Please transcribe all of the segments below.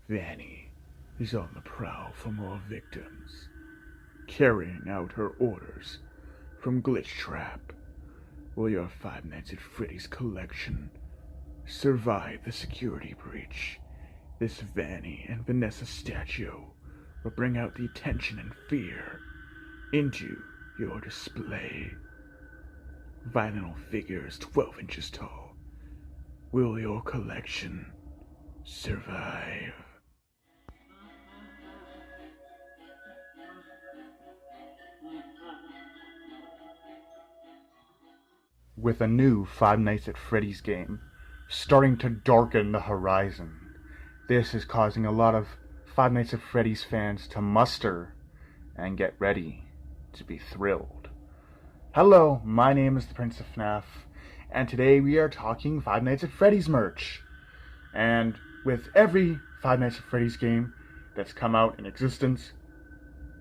Vanny is on the prowl for more victims, carrying out her orders from Glitch Trap. Will your Five Nights at Freddy's collection survive the security breach? This Vanny and Vanessa statue will bring out the attention and fear into your display. Vinyl figures 12 inches tall. Will your collection survive? With a new Five Nights at Freddy's game starting to darken the horizon, this is causing a lot of Five Nights at Freddy's fans to muster and get ready to be thrilled. Hello, my name is the Prince of FNAF, and today we are talking Five Nights at Freddy's merch. And with every Five Nights at Freddy's game that's come out in existence,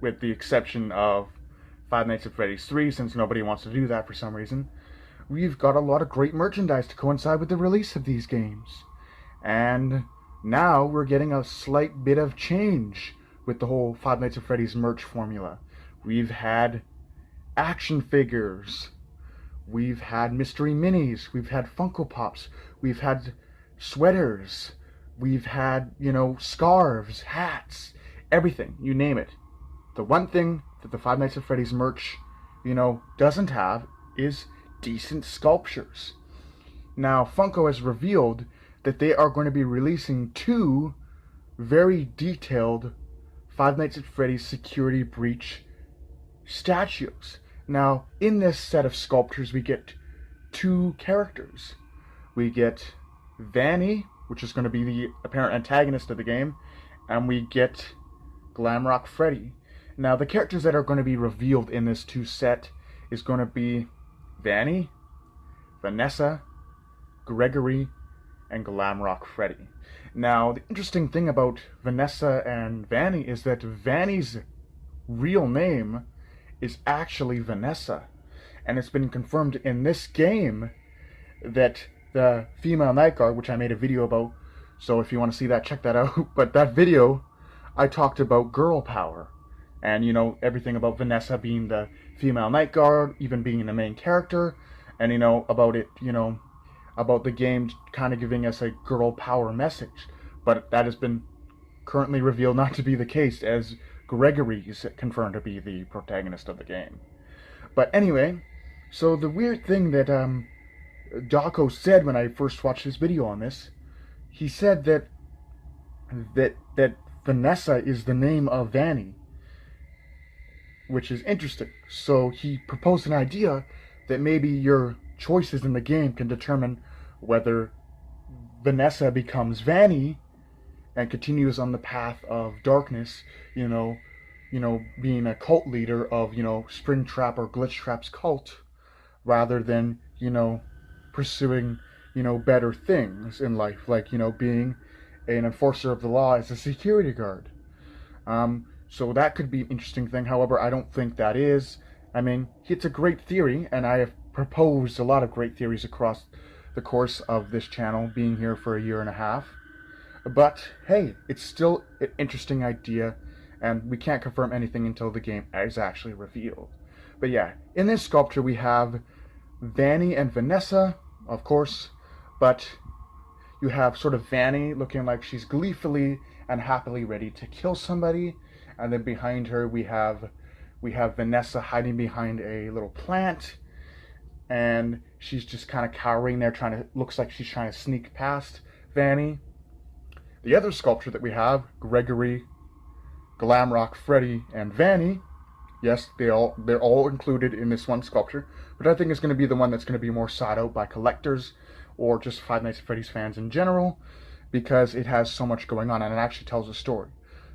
with the exception of Five Nights at Freddy's 3, since nobody wants to do that for some reason, we've got a lot of great merchandise to coincide with the release of these games. And now we're getting a slight bit of change with the whole Five Nights at Freddy's merch formula. We've had action figures, we've had mystery minis, we've had Funko Pops, we've had sweaters, we've had, scarves, hats, everything, you name it. The one thing that the Five Nights at Freddy's merch, doesn't have is decent sculptures. Now, Funko has revealed that they are going to be releasing two very detailed Five Nights at Freddy's security breach statues. Now, in this set of sculptures, we get two characters. We get Vanny, which is going to be the apparent antagonist of the game, and we get Glamrock Freddy. Now, the characters that are going to be revealed in this two set is going to be Vanny, Vanessa, Gregory, and Glamrock Freddy. Now, the interesting thing about Vanessa and Vanny is that Vanny's real name is actually Vanessa. And it's been confirmed in this game that the female night guard, which I made a video about, so if you want to see that, check that out. But that video, I talked about girl power. And, everything about Vanessa being the female night guard, even being the main character, and, about it, about the game kind of giving us a girl power message. But that has been currently revealed not to be the case, as Gregory is confirmed to be the protagonist of the game. But anyway, so the weird thing that Daco said when I first watched his video on this, he said that Vanessa is the name of Vanny, which is interesting. So he proposed an idea that maybe your choices in the game can determine whether Vanessa becomes Vanny and continues on the path of darkness, being a cult leader of, Springtrap or Glitch Trap's cult, rather than, pursuing, better things in life, like, being an enforcer of the law as a security guard. So that could be an interesting thing. However, I don't think that is. I mean, it's a great theory, and I have proposed a lot of great theories across the course of this channel, being here for a year and a half. But, hey, it's still an interesting idea, and we can't confirm anything until the game is actually revealed. But yeah, in this sculpture we have Vanny and Vanessa, of course, but you have sort of Vanny looking like she's gleefully and happily ready to kill somebody. And then behind her we have Vanessa hiding behind a little plant, and she's just kind of cowering there, looks like she's trying to sneak past Vanny. The other sculpture that we have, Gregory, Glamrock, Freddy, and Vanny, yes, they're all included in this one sculpture, but I think it's going to be the one that's going to be more sought out by collectors or just Five Nights at Freddy's fans in general, because it has so much going on and it actually tells a story.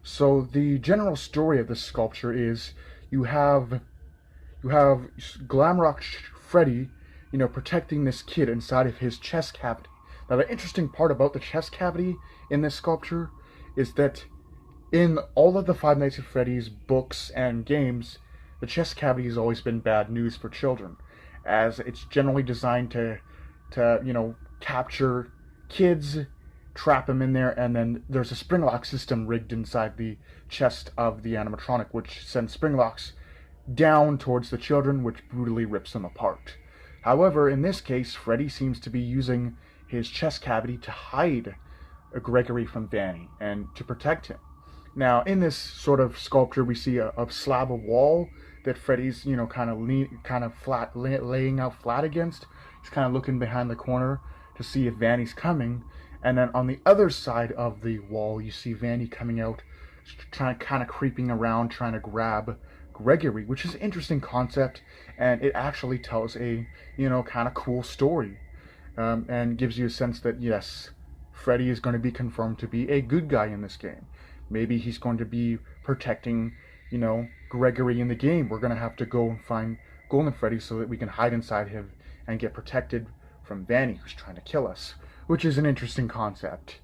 So the general story of this sculpture is you have Glamrock Freddy, protecting this kid inside of his chest cavity. Now, the interesting part about the chest cavity in this sculpture is that in all of the Five Nights at Freddy's books and games, the chest cavity has always been bad news for children, as it's generally designed to capture kids trap him in there, and then there's a spring lock system rigged inside the chest of the animatronic, which sends spring locks down towards the children, which brutally rips them apart. However, in this case, Freddy seems to be using his chest cavity to hide Gregory from Vanny and to protect him. Now, in this sort of sculpture, we see a slab of wall that Freddy's, kind of flat, laying out flat against. He's kind of looking behind the corner to see if Vanny's coming. And then on the other side of the wall, you see Vanny coming out, kind of creeping around, trying to grab Gregory, which is an interesting concept, and it actually tells a, kind of cool story, and gives you a sense that, yes, Freddy is going to be confirmed to be a good guy in this game. Maybe he's going to be protecting, Gregory in the game. We're going to have to go and find Golden Freddy so that we can hide inside him and get protected from Vanny, who's trying to kill us, which is an interesting concept.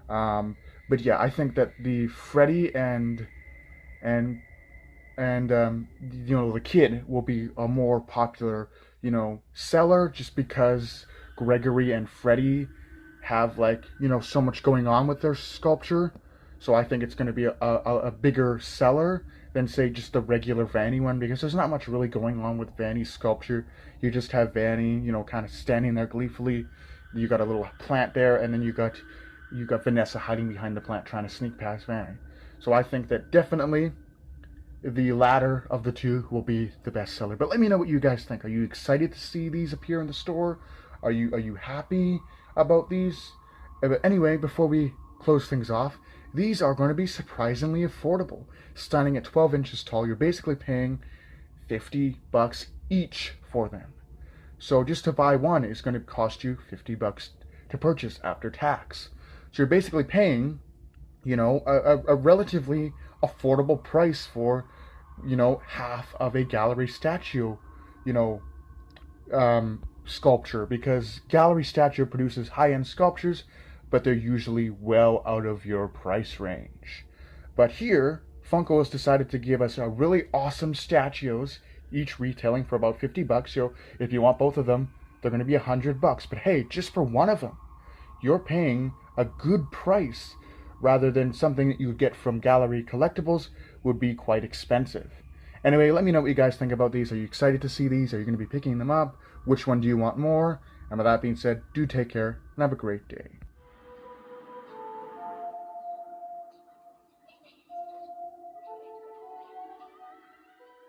But yeah, I think that the Freddy and the kid will be a more popular, seller, just because Gregory and Freddy have, so much going on with their sculpture. So I think it's going to be a bigger seller than, say, just the regular Vanny one, because there's not much really going on with Vanny's sculpture. You just have Vanny, kind of standing there gleefully. You got a little plant there, and then you got Vanessa hiding behind the plant trying to sneak past Vanny. So I think that definitely the latter of the two will be the best seller. But let me know what you guys think. Are you excited to see these appear in the store? Are you happy about these? But anyway, before we close things off, these are going to be surprisingly affordable. Standing at 12 inches tall, you're basically paying $50 each for them. So just to buy one is going to cost you $50 to purchase after tax. So you're basically paying, a relatively affordable price for, half of a gallery statue, sculpture, because gallery statue produces high-end sculptures, but they're usually well out of your price range. But here, Funko has decided to give us a really awesome statues, each retailing for about $50. So if you want both of them, they're going to be $100. But hey, just for one of them, you're paying a good price, rather than something that you would get from gallery collectibles would be quite expensive. Anyway, let me know what you guys think about these. Are you excited to see these? Are you going to be picking them up? Which one do you want more? And with that being said, do take care and have a great day.